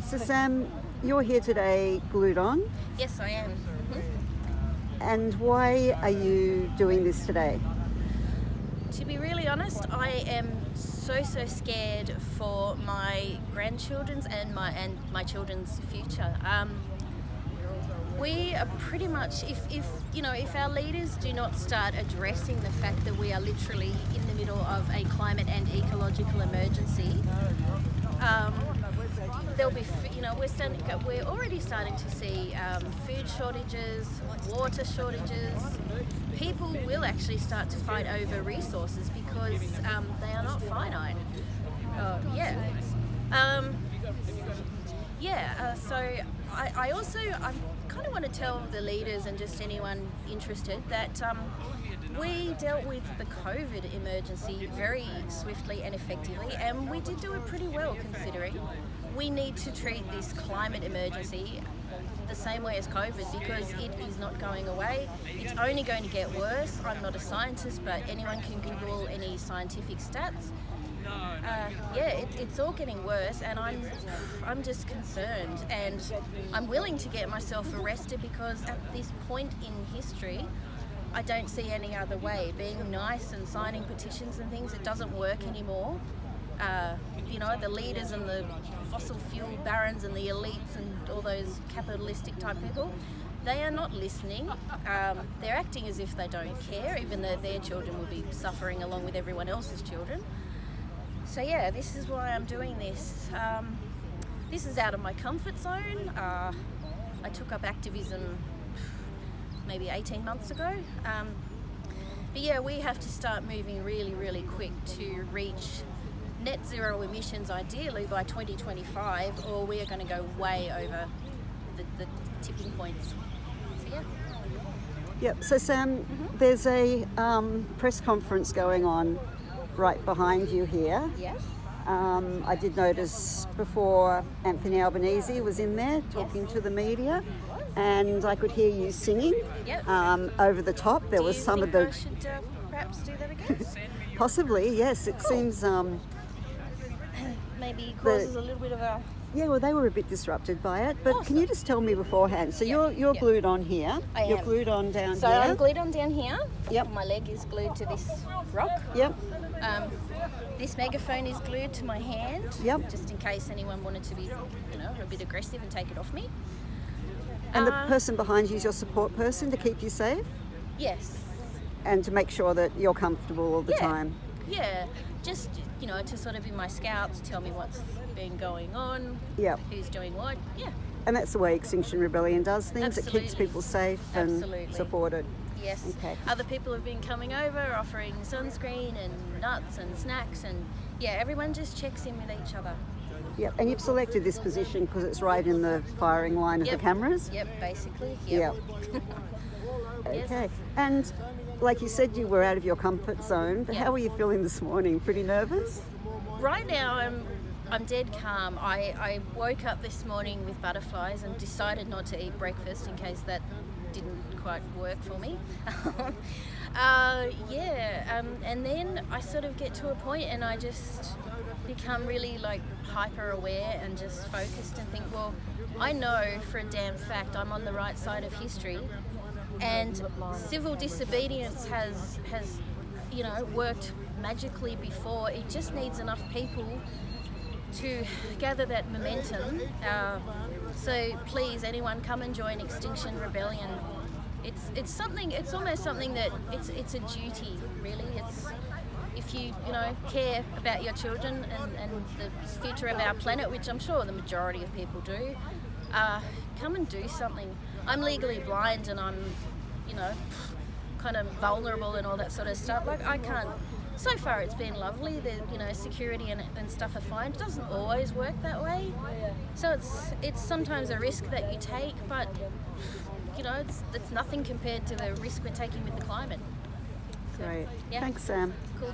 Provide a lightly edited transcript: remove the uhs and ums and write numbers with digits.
So Sam, you're here today glued on, Yes, I am. and why are you doing this today? To be really honest, I am so scared for my grandchildren's and my children's future. We are pretty much, if our leaders do not start addressing the fact that we are literally in the middle of a climate and ecological emergency, there'll be, we're already starting to see food shortages, water shortages. People will actually start to fight over resources because they are not finite. So I kind of want to tell the leaders and just anyone interested that we dealt with the COVID emergency very swiftly and effectively, and we did do it pretty well considering. We need to treat this climate emergency the same way as COVID because it is not going away. It's only going to get worse. I'm not a scientist, but anyone can Google any scientific stats. It's all getting worse, and I'm just concerned, and I'm willing to get myself arrested because at this point in history, I don't see any other way. Being nice and signing petitions and things, it doesn't work anymore. The leaders and the fossil fuel barons and the elites and all those capitalistic type people, they are not listening. They're acting as if they don't care, even though their children will be suffering along with everyone else's children. So this is why I'm doing this. This is out of my comfort zone. I took up activism maybe 18 months ago. We have to start moving really, really quick to reach net zero emissions ideally by 2025, or we are going to go way over the tipping points. So Yep. So Sam, there's a press conference going on right behind you here. Yes. I did notice before Anthony Albanese was in there talking to the media, and I could hear you singing over the top. There was some of the. I should perhaps do that again? Possibly, yes. It seems. Maybe causes a little bit of a. Yeah, well, they were a bit disrupted by it. But Awesome. Can you just tell me beforehand? So you're glued on here. You're glued on down here. So I'm glued on down here. Yep. My leg is glued to this rock. Yep. This megaphone is glued to my hand. Yep. Just in case anyone wanted to be, a bit aggressive and take it off me. And the person behind you is your support person to keep you safe Yes. and to make sure that you're comfortable all the time. Yeah. Just, to sort of be my scout, to tell me what's been going on, Yep. who's doing what. Yeah. And that's the way Extinction Rebellion does things. Absolutely. It keeps people safe and supported. Yes. Okay. Other people have been coming over, offering sunscreen and nuts and snacks, and everyone just checks in with each other. Yep. And you've selected this position because it's right in the firing line of the cameras? Yep, basically. Yep. Yes. Okay. And like you said, you were out of your comfort zone. But how are you feeling this morning? Pretty nervous? Right now, I'm dead calm. I woke up this morning with butterflies and decided not to eat breakfast in case that didn't quite work for me. And then I sort of get to a point and I just become really hyper aware and just focused and think, well, I know for a damn fact I'm on the right side of history, and civil disobedience has worked magically before. It just needs enough people to gather that momentum. So please, anyone, come and join Extinction Rebellion. It's almost something that it's a duty, really. It's if you care about your children and the future of our planet, which I'm sure the majority of people do, come and do something. I'm legally blind and I'm kind of vulnerable and all that sort of stuff. I can't. So far it's been lovely. The security and stuff are fine. It doesn't always work that way. So it's sometimes a risk that you take, but it's nothing compared to the risk we're taking with the climate. Great. Yeah. Thanks, Sam. Cool.